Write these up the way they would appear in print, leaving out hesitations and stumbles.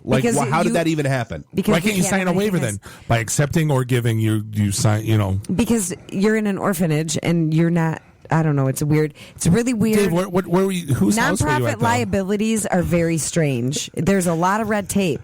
Like, Because how did that even happen? Because Why can't you sign a waiver then? By accepting or giving, you sign, Because you're in an orphanage and you're not. I don't know. It's weird. It's really weird. Dave, where were you? Whose house were you at, Nonprofit though? liabilities are very strange. There's a lot of red tape.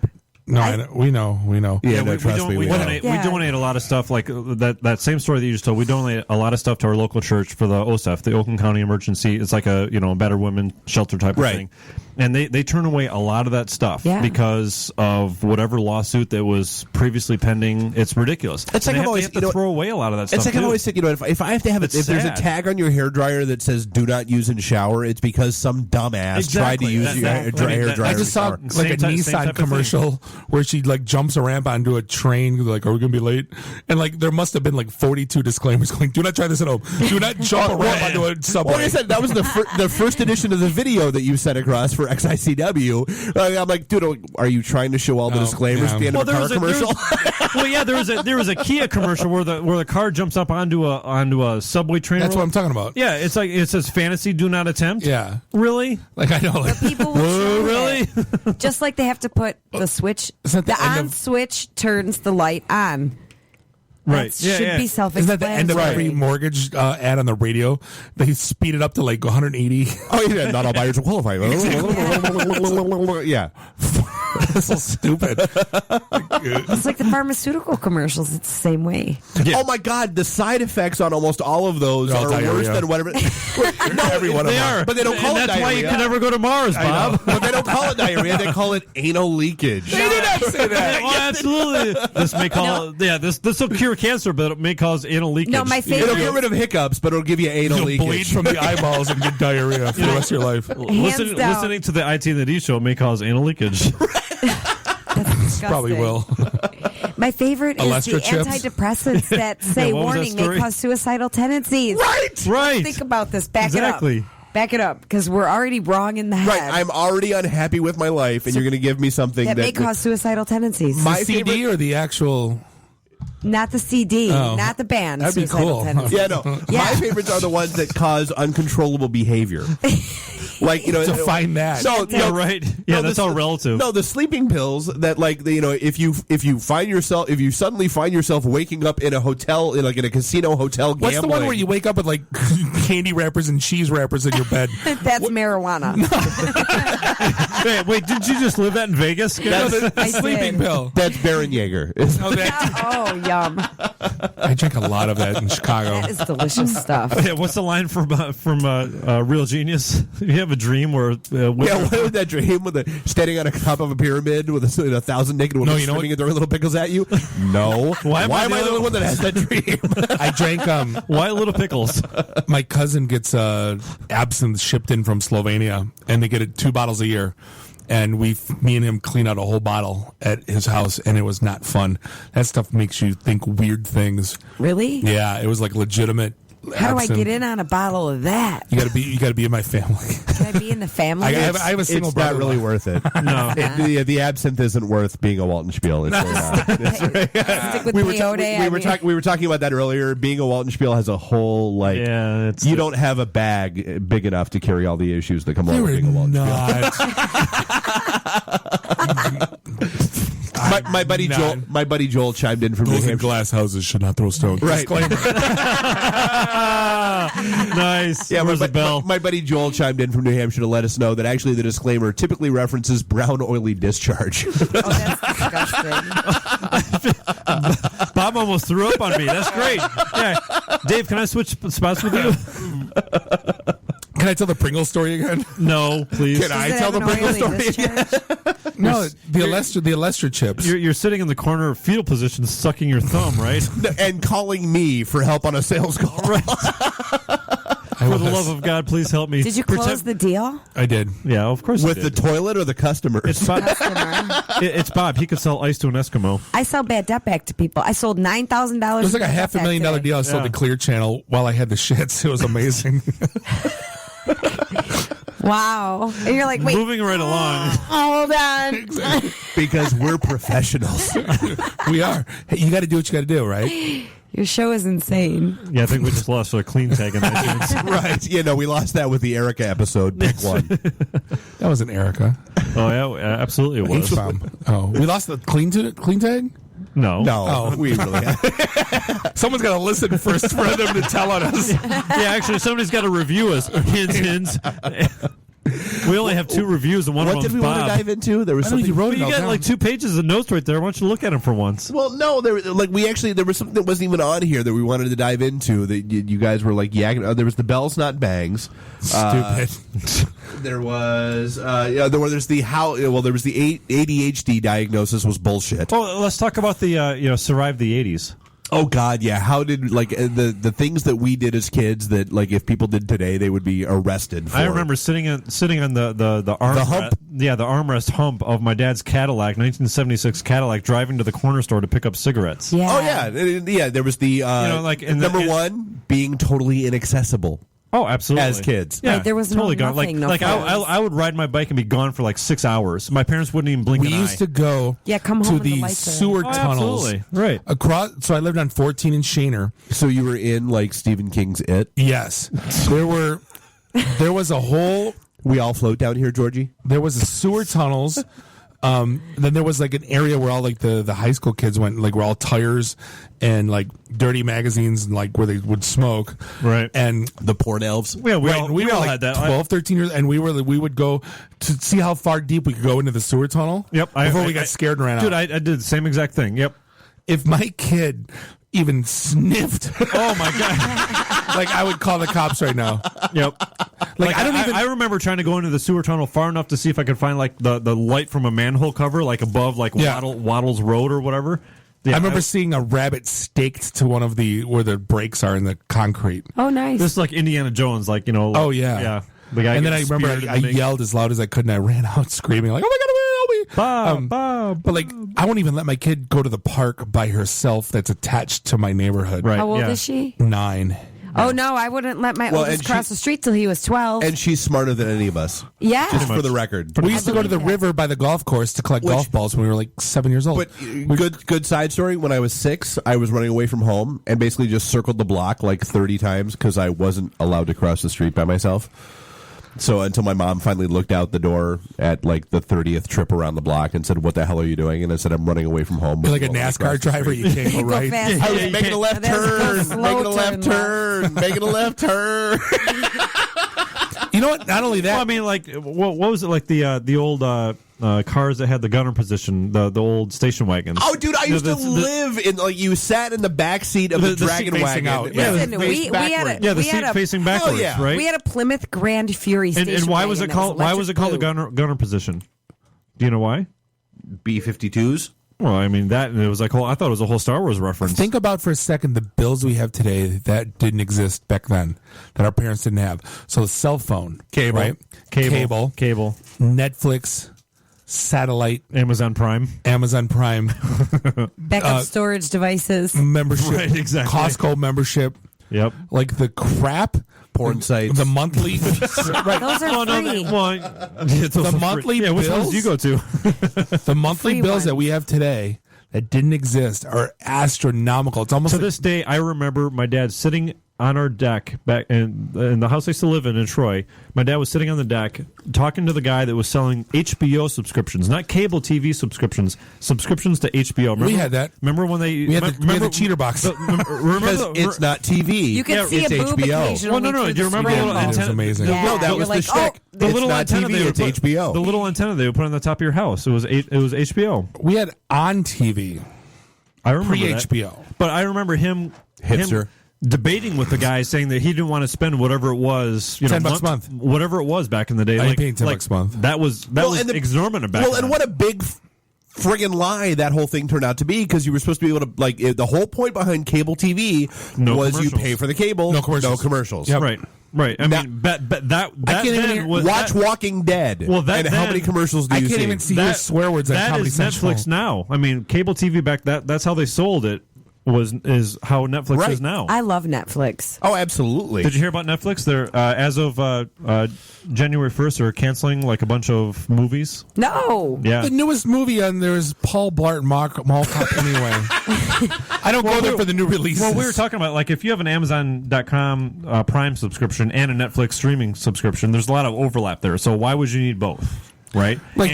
No, I know, we know. Yeah, we donate a lot of stuff like that same story that you just told. We donate a lot of stuff to our local church for the OSEF, the Oakland County Emergency. It's like a battered women shelter type of thing, and they turn away a lot of that stuff because of whatever lawsuit that was previously pending. It's ridiculous. It's like they have to throw away a lot of that stuff. It's like I always think, if I have to have if there's a tag on your hairdryer that says "Do not use in shower," it's because some dumbass tried to use your hairdryer. I just saw like a Nissan commercial where she like jumps a ramp onto a train, like, are we gonna be late? And like there must have been like 42 disclaimers going, do not try this at home, do not jump a ramp onto a subway. Well, I said that was the first edition of the video that you sent across for XICW. I'm like, dude, are you trying to show all the disclaimers at the end of a car commercial? There was a Kia commercial where the car jumps up onto a subway train. That's what I'm talking about. Yeah, it's like it says fantasy, do not attempt. Yeah, really? Like I know, like, But people will really? Just like they have to put the switch. The on switch turns the light on. Right. Should be self-explanatory. Isn't that the end of every mortgage ad on the radio? They speed it up to like 180. Oh yeah, not all buyers will qualify. Yeah. That's so stupid. It's like the pharmaceutical commercials. It's the same way. Yeah. Oh my God, the side effects on almost all of those are worse than whatever. Every one of them are. But they don't call it that's diarrhea. why you can never go to Mars, Bob. But they don't call it diarrhea. They call it anal leakage. They did not say that. Oh, absolutely. This may this will cure cancer, but it may cause anal leakage. No, my favorite. It'll get rid of hiccups, but it'll give you anal You'll leakage. bleed from the eyeballs and get diarrhea for the rest of your life. Listening to the IT and the D show may cause anal leakage. Probably will. My favorite is Alestra the chips? antidepressants that say what was that warning may story? cause suicidal tendencies. Right. Think about this. Back Exactly. it up. Back it up, because we're already wrong in the head. Right, I'm already unhappy with my life, and you're going to give me something that may cause suicidal tendencies. My CD or the actual... Not the CD, not the band. That'd be Suicidal cool. tendencies. Yeah, no. My favorites are the ones that cause uncontrollable behavior. Like, define that. No, right. Yeah, that's all relative. No, the sleeping pills that, like, if you suddenly find yourself waking up in a hotel, in a casino hotel gambling. What's the one where you wake up with like candy wrappers and cheese wrappers in your bed? That's marijuana. Wait, didn't you just live that in Vegas? That's I sleeping did. pill. That's Baron Jaeger. Oh, yum. I drink a lot of that in Chicago. That is delicious stuff. Yeah, what's the line from Real Genius? You have a dream where What was that dream with standing on a top of a pyramid with 1,000 naked women screaming at their little pickles at you? No. Why am I the only one that has that dream? I drank why little pickles? my cousin gets absinthe shipped in from Slovenia, and they get it 2 bottles a year. And me and him clean out a whole bottle at his house, and it was not fun. That stuff makes you think weird things. Really? Yeah, it was like legitimate. How do I absinthe. get in on a bottle of that? You gotta be in my family. Can I be in the family? I have a single It's brother. not really worth it. No. The absinthe isn't worth being a Walton Spiel. It's really not. Stick with we were peyote. we were talking about that earlier. Being a Walton Spiel has a whole you don't have a bag big enough to carry all the issues that come along with being a Walton Spiel. My buddy Joel chimed in from New Those in Hampshire. glass houses should not throw stones. Right. Disclaimer. Nice. Yeah, Where's the bell? my buddy Joel chimed in from New Hampshire to let us know that actually the disclaimer typically references brown oily discharge. Oh, that's disgusting. Bob almost threw up on me. That's great. Yeah. Dave, can I switch spots with you? Can I tell the Pringles story again? No, please. Can I tell the Pringles story again? No, the Alestra chips. You're sitting in the corner of fetal position, sucking your thumb, right? And calling me for help on a sales call. Right. For the love of God, please help me. Did you close the deal? I did. Yeah, of course. With the toilet or the customers? It's Bob. It's Bob. He could sell ice to an Eskimo. I sell bad debt back to people. I sold $9,000. It was like a $500,000 deal. I sold the Clear Channel while I had the shits. It was amazing. Wow. And you're like, wait. Moving right along. Hold on. Because we're professionals. We are. Hey, you got to do what you got to do, right? Your show is insane. Yeah, I think we just lost a clean tag in iTunes. Right. Yeah, no, we lost that with the Erica episode. Pick one. That wasn't Erica. Oh, yeah, absolutely it was. Oh, we lost the clean tag? No. We really have. Someone's got to listen first for them to tell on us. Yeah, actually, somebody's got to review us. Hints. We only have 2 reviews, and one of What them's did we want Bob. to dive into? There was something you wrote But it you all got down. like 2 pages of notes right there. Why don't you look at them for once? Well, no, there was something that wasn't even on here that we wanted to dive into that you guys were like yakking. There was the bells, not bangs. Stupid. There was there's the there was the ADHD diagnosis was bullshit. Oh, let's talk about the survive the 80s. Oh God, yeah. How did the things that we did as kids that if people did today they would be arrested for? I remember sitting on the armrest, the armrest hump of my dad's Cadillac, 1976 Cadillac, driving to the corner store to pick up cigarettes. Yeah. Oh yeah. There was the number one being totally inaccessible. Oh, absolutely. As kids. Yeah. Right, there was totally no gone. nothing, I would ride my bike and be gone for 6 hours. My parents wouldn't even blink We an eye. used to go come home to when the the lights are sewer on. tunnels. Absolutely. Right. Across. So I lived on 14 in Shaner. So you were in Stephen King's It. Yes. There was a whole. We all float down here, Georgie. There was a sewer tunnels. Then there was an area where all the high school kids went, where all tires and dirty magazines and where they would smoke. Right. And The porn elves. Yeah, we we all were had that. 12, 13 years, and we would go to see how far deep we could go into the sewer tunnel. Yep. Before we got scared and ran Dude, out. I did the same exact thing. Yep. If my kid even sniffed, Oh my god. I would call the cops right now. Yep. I I remember trying to go into the sewer tunnel far enough to see if I could find the light from a manhole cover above Yeah. Waddles Road or whatever. Yeah, I remember seeing a rabbit staked to one of where the breaks are in the concrete. Oh, nice. This is like Indiana Jones, Oh yeah, yeah. The guy and then I gets remember speared I in the yelled as loud as I could, and I ran out screaming like, "Oh my god, help me!" Bob, Bob. But I won't even let my kid go to the park by herself. That's attached to my neighborhood. Right. How old yeah. is she? 9. Oh, no, I wouldn't let my oldest cross the street till he was 12. And she's smarter than any of us. Yeah. Just for the record. We used to go to the believe that. river by the golf course to collect golf balls when we were 7 years old. But good side story. When I was 6, I was running away from home and basically just circled the block 30 times because I wasn't allowed to cross the street by myself. So until my mom finally looked out the door at the 30th trip around the block and said, "What the hell are you doing?" And I said, "I'm running away from home." You're like a NASCAR driver, you can't go Go right. fast. I was making a left turn, Slow making a left turn, turn, making a left turn. You know what? Not only that, Well, I mean, what was it the old cars that had the gunner position, the old station wagons? Oh, dude, I used to live in you sat in the back seat of the The seat Dragon facing wagon. out. Yeah, Listen, faced we had backwards. Yeah, the we seat had a- facing backwards, yeah. right? We had a Plymouth Grand Fury station and why was wagon it called? that Why was it called the electric gunner position? Do you know why? B-52s. Well, I mean it was I thought it was a whole Star Wars reference. think about for a second the bills we have today that didn't exist back then, that our parents didn't have. So the cell phone, Cable. right? Cable, Netflix, satellite, Amazon Prime. backup storage devices. membership, Right, exactly. Costco membership, Yep. the crap, Porn sites. the monthly, right? Those are free. The monthly Yeah, which ones bills? do you go to? The monthly Free bills ones. that we have today that didn't exist are astronomical. It's almost To this day, I remember my dad sitting on our deck back in the house I used to live in Troy. My dad was sitting on the deck talking to the guy that was selling HBO subscriptions, not cable TV subscriptions to HBO. Remember, We had that. Remember when they? we had the cheater box. Remember Because the- it's not TV. You can see it's a boob HBO. occasionally. Well, no. through Do you the remember the screen. little That was antenna? amazing. Yeah. No, that You're was the like, shtick. oh, The It's little not antenna TV, they would it's put, HBO. The little antenna they would put on the top of your house. It was HBO. We had on TV, I remember that. pre-HBO. But I remember him Hipster. debating with the guy, saying that he didn't want to spend whatever it was, $10 a month. whatever it was back in the day. I ain't paying $10 a month. That was and exorbitant back Well, then. and what a big friggin' lie that whole thing turned out to be, because you were supposed to be able to the whole point behind cable TV No was you commercials. pay for the cable, No commercials. no commercials. Yep. Right. I That- mean, that I can't then even was watch that, Walking Dead. Well, that and how then- many commercials do I you can't see? even see your swear words on that Comedy is Central. Netflix now. I mean, cable TV back that's how they sold it. is how Netflix is now. I love Netflix. Oh, absolutely. Did you hear about Netflix? They're as of January 1st, they're canceling like a bunch of movies. No. Yeah. The newest movie on there is Paul Blart Mall Cop anyway. I don't go there for the new releases. Well, we were talking about, like, if you have an Amazon.com Prime subscription and a Netflix streaming subscription, there's a lot of overlap there. So why would you need both? Right? Like,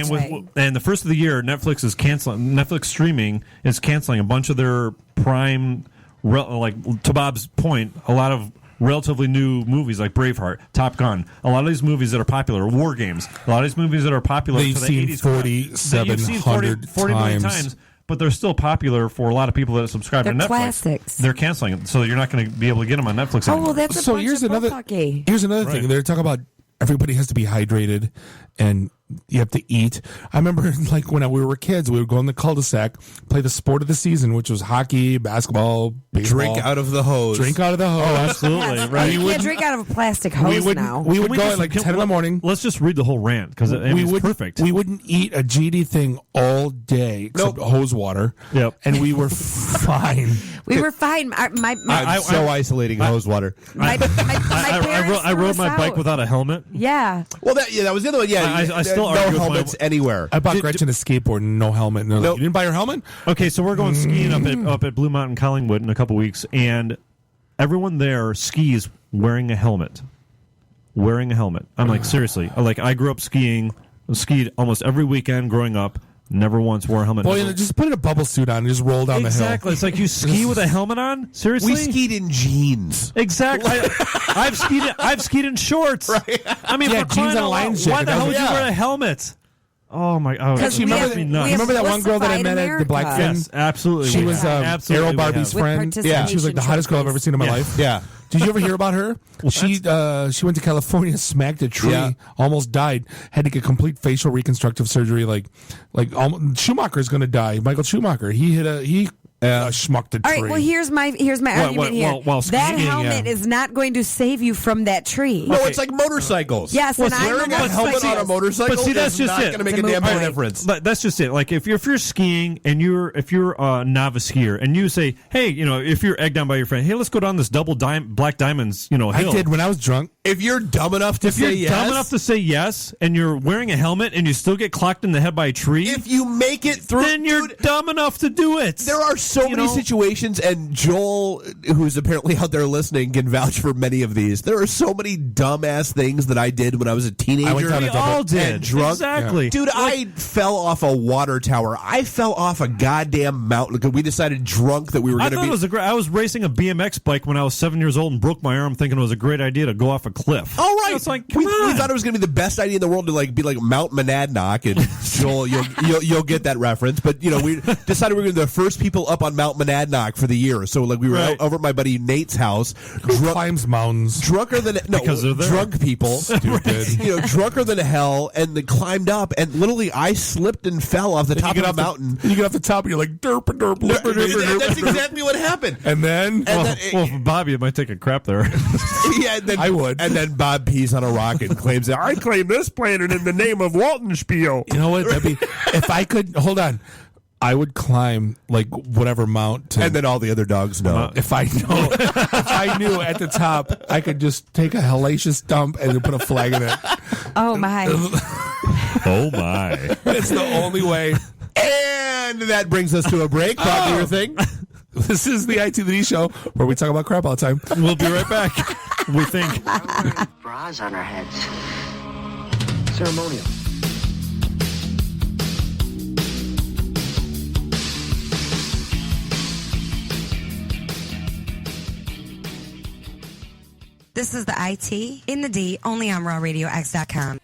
and the first of the year, Netflix streaming is canceling a bunch of their Prime, like, to Bob's point, a lot of relatively new movies like Braveheart, Top Gun. A lot of these movies that are popular, War Games. A lot of these movies that are popular They've for the seen 80s. 4,700 40 million times. But they're still popular for a lot of people that subscribe to Netflix. Classics. They're canceling it, so you're not going to be able to get them on Netflix anymore. Oh, well, that's a bunch here's of another bullpucky. here's another thing. They're talking about everybody has to be hydrated and you have to eat. I remember, like, when we were kids, we would go in the cul-de-sac, play the sport of the season, which was hockey, basketball, baseball. Drink out of the hose. Drink out of the hose. Oh, absolutely. Yes, Right. you can't drink out of a plastic hose now. We would Can we go just- at like can- 10 in the morning. Let's just read the whole rant because it's perfect. We wouldn't eat a GD thing all day except hose water. Yep. And we were fine. We were fine. I'm so isolating hose water. My parents I threw rode us my bike out. without a helmet. Yeah. Well, that was the other one. Yeah, I still no argue with my- helmets anywhere. I bought Gretchen a skateboard and no helmet. And they're like, Nope. you didn't buy your helmet? Okay, so we're going skiing up at Blue Mountain Collingwood in a couple weeks, and everyone there skis wearing a helmet. I'm like, seriously. Like, I grew up skiing, skied almost every weekend growing up, never once wore a helmet. Boy, just put a bubble suit on and just roll down the hill. Exactly. It's like you ski with a helmet on? Seriously? We skied in jeans. Exactly. I've skied in shorts. Right. I mean, Yeah, for jeans crying and a out lion loud, jacket. why the hell would you Yeah. wear a helmet? Oh my! Oh, Actually, we remember, have- the, we have remember that one girl that I met at the Black Blissified Fin? yes, absolutely. She we was have. Absolutely Arrow we Barbie's have. friend. With Yeah, she was like the hottest girl I've ever seen in my Yeah. life. Yeah. Did you ever hear about her? She went to California, smacked a tree, Yeah. almost died, had to get complete facial reconstructive surgery. Like Schumacher's going to die. Michael Schumacher, he schmucked a tree. All right. Well, here's my argument here. while that skiing, helmet is not going to save you from that tree. No, it's like motorcycles. Yes, and I'm Wearing a a helmet on a motorcycle But see, that's is just not it. going to make It's a a damn moot bit of point. difference. But that's just it. Like if you're skiing and if you're a novice skier and you say, hey, if you're egged on by your friend, hey, let's go down this double black diamonds, hill. I did when I was drunk. If you're dumb enough to If you're say yes, dumb enough to say yes and you're wearing a helmet and you still get clocked in the head by a tree, if you make it through, then you're dude, dumb enough to do it. there are so many situations, and Joel, who's apparently out there listening, can vouch for many of these. There are so many dumbass things that I did when I was a teenager. I went down We a double- all did. and drunk. Exactly. Dude, I fell off a water tower. I fell off a goddamn mountain because we decided drunk that we were I going to thought be. it was I was racing a BMX bike when I was 7 years old and broke my arm, thinking it was a great idea to go off a cliff. All right, It's like, we come on. thought it was going to be the best idea in the world to be like Mount Monadnock, and Joel, you'll get that reference. But we decided we were going to be the first people up on Mount Monadnock for the year. So we were Right. over at my buddy Nate's house, Climbs mountains. drunker than Because they're there. drunk people, Stupid. drunker than hell, and they climbed up, and literally I slipped and fell off the top of the mountain. You get off the top and you're like, derp, derp, derp, derp, derp, That's derp. exactly what happened. And then, Well, for Bobby, it might take a crap there. Yeah, and then, I would. And then Bob pees on a rock and claims that I claim this planet in the name of Waltenspiel. you know what? That'd be, if I could, hold on. I would climb like whatever mountain. And then all the other dogs know. If I knew at the top, I could just take a hellacious dump and then put a flag in it. Oh my! Oh, my. It's the only way. And that brings us to a break. Bob, do your thing. This is the ITD show where we talk about crap all the time. We'll be right back. We think. Bras on our heads. Ceremonial. This is the IT in the D, only on rawradiox.com.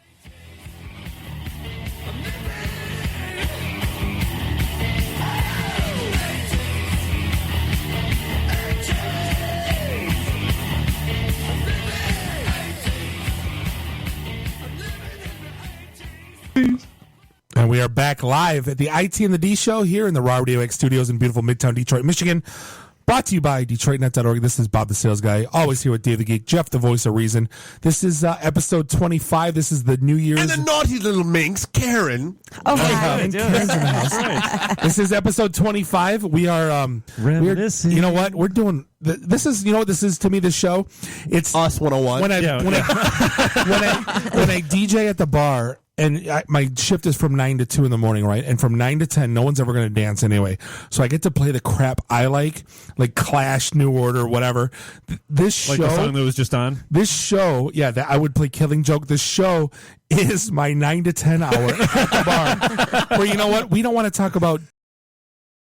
And we are back live at the IT and the D show here in the Raw Radio X studios in beautiful Midtown Detroit, Michigan. Brought to you by DetroitNet.org. This is Bob the Sales Guy. Always here with Dave the Geek, Jeff the Voice of Reason. This is episode 25. This is the New Year's. And the naughty little minx, Karen. Oh, hi. Karen's in the house. This is episode 25. We are Reminiscing. you know what? We're doing this is, you know what this is to me, this show? It's Us 101. when I DJ at the bar, and my shift is from 9 to 2 in the morning, right? And from 9 to 10, no one's ever going to dance anyway. So I get to play the crap I like Clash, New Order, whatever. This show, Like the song that was just on? this show, yeah, that I would play Killing Joke. This show is my 9 to 10 hour at the bar. Where, you know what? We don't want to talk about